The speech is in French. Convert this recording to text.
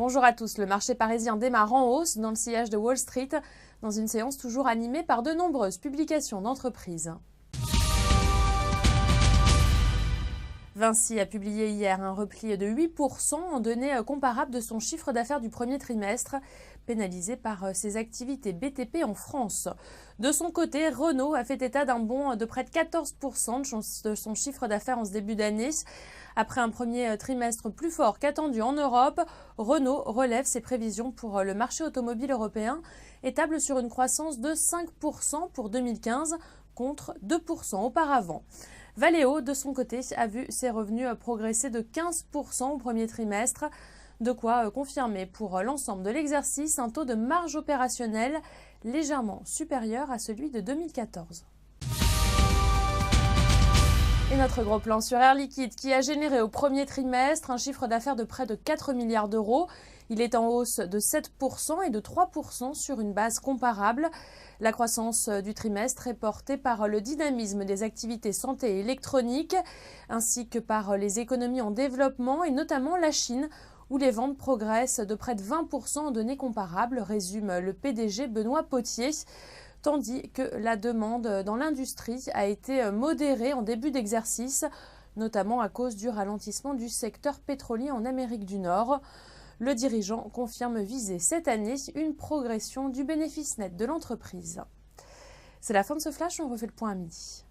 Bonjour à tous. Le marché parisien démarre en hausse dans le sillage de Wall Street, dans une séance toujours animée par de nombreuses publications d'entreprises. Vinci a publié hier un repli de 8% en données comparables de son chiffre d'affaires du premier trimestre, pénalisé par ses activités BTP en France. De son côté, Renault a fait état d'un bond de près de 14% de son chiffre d'affaires en ce début d'année. Après un premier trimestre plus fort qu'attendu en Europe, Renault relève ses prévisions pour le marché automobile européen et table sur une croissance de 5% pour 2015 contre 2% auparavant. Valeo, de son côté, a vu ses revenus progresser de 15% au premier trimestre, de quoi confirmer pour l'ensemble de l'exercice un taux de marge opérationnelle légèrement supérieur à celui de 2014. Et notre gros plan sur Air Liquide qui a généré au premier trimestre un chiffre d'affaires de près de 4 milliards d'euros. Il est en hausse de 7% et de 3% sur une base comparable. La croissance du trimestre est portée par le dynamisme des activités santé et électronique, ainsi que par les économies en développement et notamment la Chine, où les ventes progressent de près de 20% en données comparables, résume le PDG Benoît Potier. Tandis que la demande dans l'industrie a été modérée en début d'exercice, notamment à cause du ralentissement du secteur pétrolier en Amérique du Nord. Le dirigeant confirme viser cette année une progression du bénéfice net de l'entreprise. C'est la fin de ce flash, on refait le point à midi.